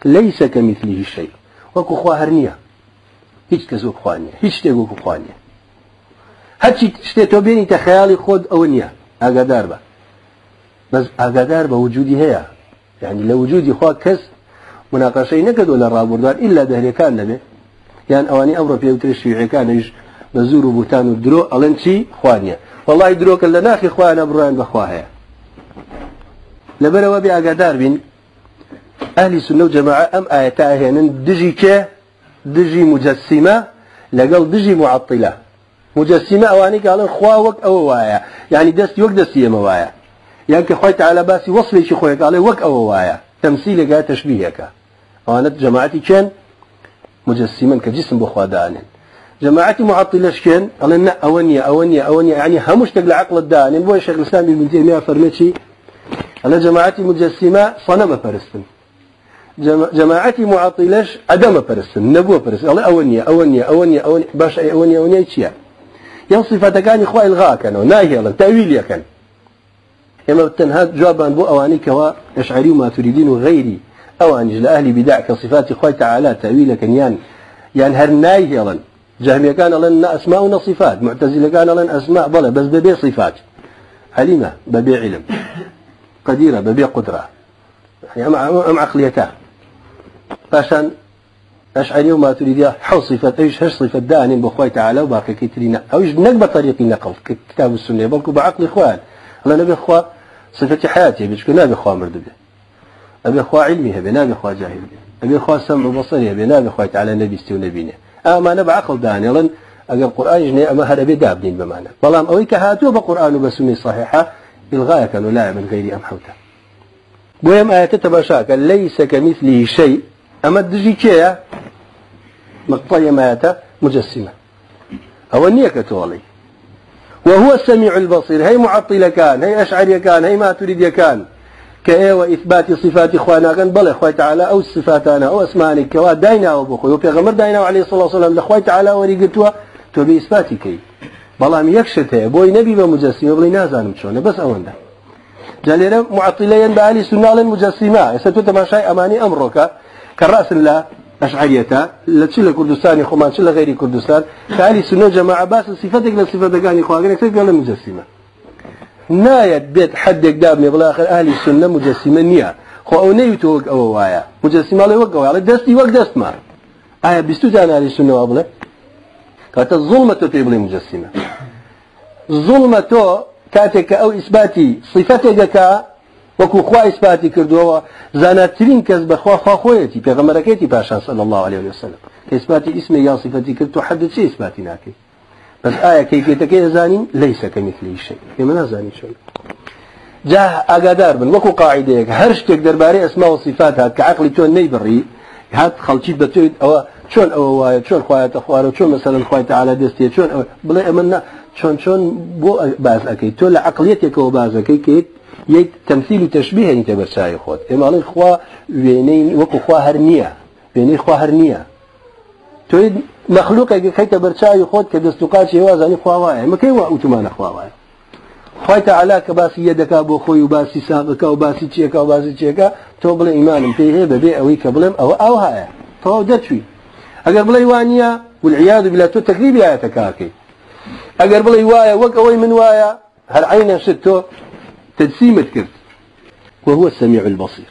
ليس كمثله شيء وكو خواهرنيا هيش كزوك خوانيا هيش تيغوك خوانيا هاتشي شتيتو بيني تخيالي خود أونيا أقدار با بس أقدار بوجودي هي يعني لو وجودي خوا كس مناقشة نكد ولا رابردان إلا دهري كان نبي يعني أواني أمر في وترشيعي كان يج بزور بوتان ودرو ألنشي خوانيا والله دروك اللي ناخي خوانا بروان بخواها لبروا بأقدار بين أهل السنة وجماعة أم آياتا هنا دجي مجسمة لقل دجي معطلة مجسمة أواني قالوا خواوك أو وايا يعني دست يوك دستي موايا يعني كخويت على باسي وصلي شي خويك عليه وك أو وايا تمثيلك تشبيهك أوانت جماعتي كان مجسما كجسم بخوادان جماعتي معطلة كان قالنا أونية يعني همش تقل عقل الدان بو الشيخ الإسلام ابن تيمية فرمتشي أنا جماعتي مجسمة صنم فرستن جماعتي معطلش عدم فرستن نبوة فرستن الله أونية باش أونية يتشيا يصف كان إخوة إلغاء كانوا ناهي الله تأويل كان إما التنهاد جوابا بو أواني كوا أشعري وما تريدين وغيري أواني لأهل بدع كصفات إخوة تعالى تأويل كان يعني هرناي الله جهمية كان لنا أسماء وصفات معتزلة كان لنا أسماء بلا بس ببيع صفات عليمة ببيع علم قديرة ببيع قدرة يعني أم عقليتها عشان أشعري وما تريدها حو صفات إيش هش صفة دان بأخوة تعالى وباقي كترينا أو إيش نقبل طريق النقل كتاب السنة بلكو بعقل إخوان الله نبي أخوة صفة حياتي بيشكو نبي أخوة مردبة أبي أخوة علمي هبي نبي أخوة جاهل أبي أخوة سمع وبصري هبي نبي أخوة تعالى نبي استوى نبينا أما أنا بعقل دان يلن أجل القرآن يجني أما هذا بدابنين بمعنى بلام أويك هاتوا بقرآن وبسنة صحيحة بالغاية كانوا لا من غير أم حوته بوهم آيات تباشاك ليس كمثله شيء أما الدجي كيا مقطعي ماياتا مجسمة أو النية كتولي وهو السميع البصير هي معطلة كان هي أشعرية كان هي ما تريد كان كأي وإثبات صفات إخوانا كان بل إخوة تعالى أو صفاتنا أو أسمانك كوا داينا وبخوي وبيغمر داينا عليه الصلاة والسلام لإخوة تعالى وريقتوا تو بإثباتك بلام يكشته بوي نبي بمجسمة بلي نازانم شونه بس أونده جالينا معطلين بأهل السنة للمجسمة يستوى تماشي أماني أمرك كالرأس الله أشعريته لتشيل كردستان خمان تشيل غير كردستان كأهل السنة جماعة باس صفتك لصفتك عن إخوانك كيف قال المجسمة نايت بيت حد يقدامني بالآخر أهل السنة مجسمة نية خو أو نيوتوك أو وايا مجسمة لا يوقع على دستي وقت دست ما بيستوى أهل السنة وابله كانت الظلمة تبلي مجسمة ظلمة كاتك أو إثباتي صفتك وكو خوا إثباتي كردوا زاناترين كذب خوا خويتي بيغمركيتي باشا صلى الله عليه وسلم كإثباتي اسمي يا صفتي كردوا حدد شيء إثباتي ناكي بس آية كيفيتك يزاني ليس كمثله شيء كما نزاني شيء جاه أقدار من وكو قاعدة هرشتك درباري أسماء وصفاتها كعقل تون نيبري هات خلشيت بتويد أو شون أو شون خوات أخوار شون مثلا خوات على دستي شون بلا أمنا شون بو باز أكيد تول عقليتك وباز أكيد يت تمثيل وتشبيه أنت برشاي خود إما أنا خوا وينين وكو خوا هرنية وينين خوا هرنية تويد مخلوق كيت برشاي خود كدستقات شيء وازني خوا واي ما كي وأتمنى خوا واي خوات على كباسي يدك أبو خوي وباسي ساقك وباسي تشيك وباسي تشيك توبل إيمان فيه ببيع أو يكبلم أو هاي تو دتشوي أجر بلا يوانيا والعياذ بالله تو تكذيب يا تكاكي أجر بلا يوايا وقوي من وايا هالعين ستو تجسيمة كرت وهو السميع البصير